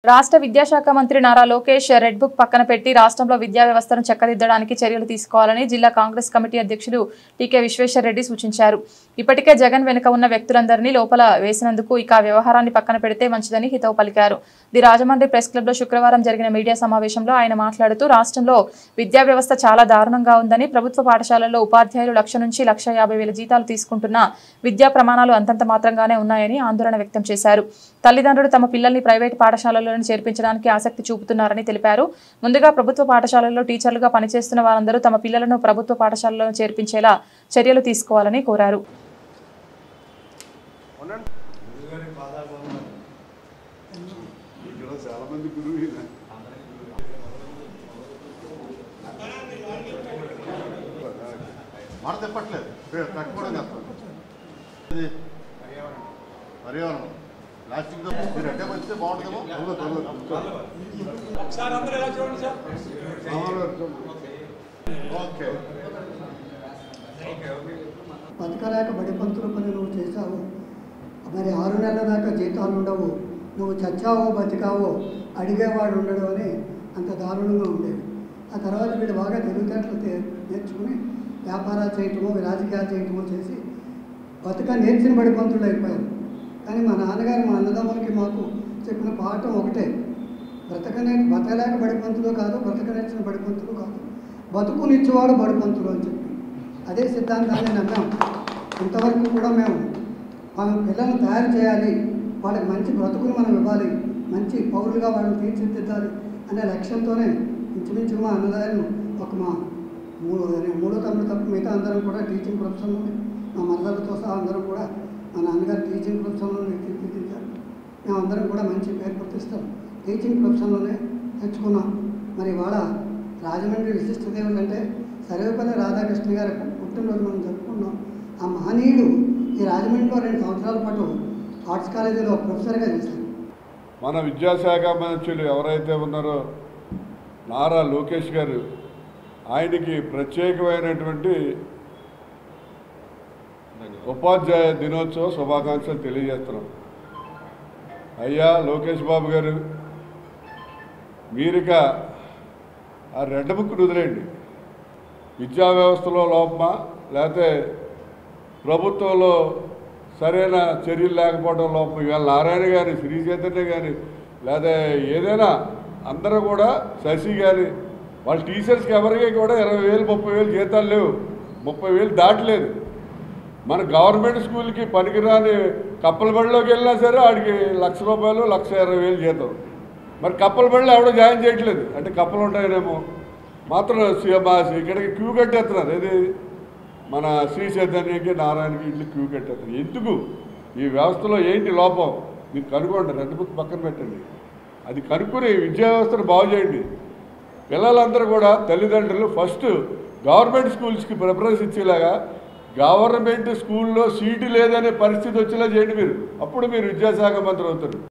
రాష్ట్ర విద్యాశాఖ మంత్రి నారా లోకేష్ రెడ్ బుక్ పక్కన పెట్టి రాష్ట్రంలో విద్యా వ్యవస్థను చక్కదిద్దడానికి చర్యలు తీసుకోవాలని జిల్లా కాంగ్రెస్ కమిటీ అధ్యక్షులు టీకే విశ్వేశ్వర్ రెడ్డి సూచించారు. ఇప్పటికే జగన్ వెనుక ఉన్న వ్యక్తులందరినీ లోపల వేసినందుకు ఇక వ్యవహారాన్ని పక్కన పెడితే మంచిదని హితవు పలికారు. ది రాజమండ్రి ప్రెస్ క్లబ్లో శుక్రవారం జరిగిన మీడియా సమావేశంలో ఆయన మాట్లాడుతూ రాష్ట్రంలో విద్యా వ్యవస్థ చాలా దారుణంగా ఉందని, ప్రభుత్వ పాఠశాలల్లో ఉపాధ్యాయులు 1,00,000 నుంచి 1,50,000 జీతాలు తీసుకుంటున్నా విద్యా ప్రమాణాలు అంతంత మాత్రంగానే ఉన్నాయని ఆందోళన వ్యక్తం చేశారు. తల్లిదండ్రులు తమ పిల్లల్ని ప్రైవేట్ పాఠశాలల్లో చేర్పించడానికి ఆసక్తి చూపుతున్నారని తెలిపారు. ముందుగా ప్రభుత్వ పాఠశాలల్లో టీచర్లుగా పనిచేస్తున్న వారందరూ తమ పిల్లలను ప్రభుత్వ పాఠశాలలో చేర్పించేలా చర్యలు తీసుకోవాలని కోరారు. ప్లాస్టిక్ మీరు అడ్డే వస్తే బాగుంటుందేమో. ఓకే బతకలేక బడి పంతులు పని నువ్వు చేశావు, మరి 6 నెలల దాకా జీతాలు ఉండవు, నువ్వు చచ్చావో బతికావో అడిగేవాడు ఉండడు అని అంత దారుణంగా ఉండేవి. ఆ తర్వాత వీళ్ళు బాగా తెలివితేటలు నేర్చుకుని వ్యాపారాలు చేయటమో రాజకీయాలు చేయటమో చేసి బతక నేర్చిన బడి పంతులు అయిపోయారు. కానీ మా నాన్నగారు మా అన్నదమ్ములకి మాకు చెప్పిన పాఠం ఒకటే, బతకలేక బడిపంతులు కాదు, బ్రతక నేర్చిన బడిపంతులు కాదు, బతుకునిచ్చేవాడు బడిపంతులు అని చెప్పి అదే సిద్ధాంతాన్ని నమ్మాం. ఇంతవరకు కూడా మేము మన పిల్లల్ని తయారు చేయాలి, వాళ్ళకి మంచి బ్రతుకుని మనం ఇవ్వాలి, మంచి పౌరులుగా వాళ్ళని తీర్చిదిద్దాలి అనే లక్ష్యంతోనే ఇంచుమించు మా అన్నదారులు ఒక మా మూడో తమ్ముడు తప్ప మిగతా అందరం కూడా టీచింగ్ ప్రొఫెషన్లోనే, మా మరదలతో సహా అందరం కూడా మా నాన్నగారు టీచింగ్ ప్రొఫెషన్లోనే తీర్చిదిద్దారు. మేమందరం కూడా మంచి పేరు ప్రతిస్తాం టీచింగ్ ప్రొఫెషన్లోనే తెచ్చుకున్నాం. మరి ఇవాళ రాజమండ్రి విశిష్టత ఏమిటంటే సర్వేపల్లి రాధాకృష్ణ గారి పుట్టినరోజు మనం జరుపుకున్నాం. ఆ మహనీయుడు ఈ రాజమండ్రిలో 2 సంవత్సరాల పాటు ఆర్ట్స్ కాలేజీలో ప్రొఫెసర్గా చేశారు. మన విద్యాశాఖ మంత్రులు ఎవరైతే ఉన్నారో నారా లోకేష్ గారు, ఆయనకి ప్రత్యేకమైనటువంటి ఉపాధ్యాయ దినోత్సవ శుభాకాంక్షలు తెలియజేస్తున్నాం. అయ్యా లోకేష్ బాబు గారు, మీరిక ఆ రెడ్ బుక్ వదిలేయండి. విద్యా వ్యవస్థలో లోపమా, లేకపోతే ప్రభుత్వంలో సరైన చర్యలు లేకపోవడం లోపం, ఇవాళ నారాయణ కానీ శ్రీ చైతన్య కానీ లేదా ఏదైనా అందరూ కూడా శశి కానీ వాళ్ళ టీచర్స్కి ఎవరికి కూడా 20,000 30,000 జీతాలు లేవు, 30,000 దాటలేదు. మన గవర్నమెంట్ స్కూల్కి పనికిరాని కప్పల బడిలోకి వెళ్ళినా సరే వాడికి ₹1,00,000 1,20,000 జీతం. మరి కప్పల బడిలో ఎవడో జాయిన్ చేయట్లేదు, అంటే కప్పలు ఉంటాయనేమో మాత్రం ఇక్కడికి క్యూ కట్టేస్తున్నారు. ఇది మన శ్రీ చైతన్యకి నారాయణకి ఇట్లా క్యూ కట్టేస్తున్నారు. ఎందుకు ఈ వ్యవస్థలో ఏంటి లోపం మీకు కనుక్కోండి, రెడ్ బుక్ పక్కన పెట్టండి, అది కనుక్కుని విద్యా వ్యవస్థను బాగు చేయండి. పిల్లలందరూ కూడా తల్లిదండ్రులు ఫస్ట్ గవర్నమెంట్ స్కూల్స్కి ప్రిఫరెన్స్ ఇచ్చేలాగా, గవర్నమెంట్ స్కూల్లో సీటు లేదనే పరిస్థితి వచ్చేలా చేయండి మీరు. అప్పుడు మీరు విద్యాశాఖ మంత్రి అవుతారు.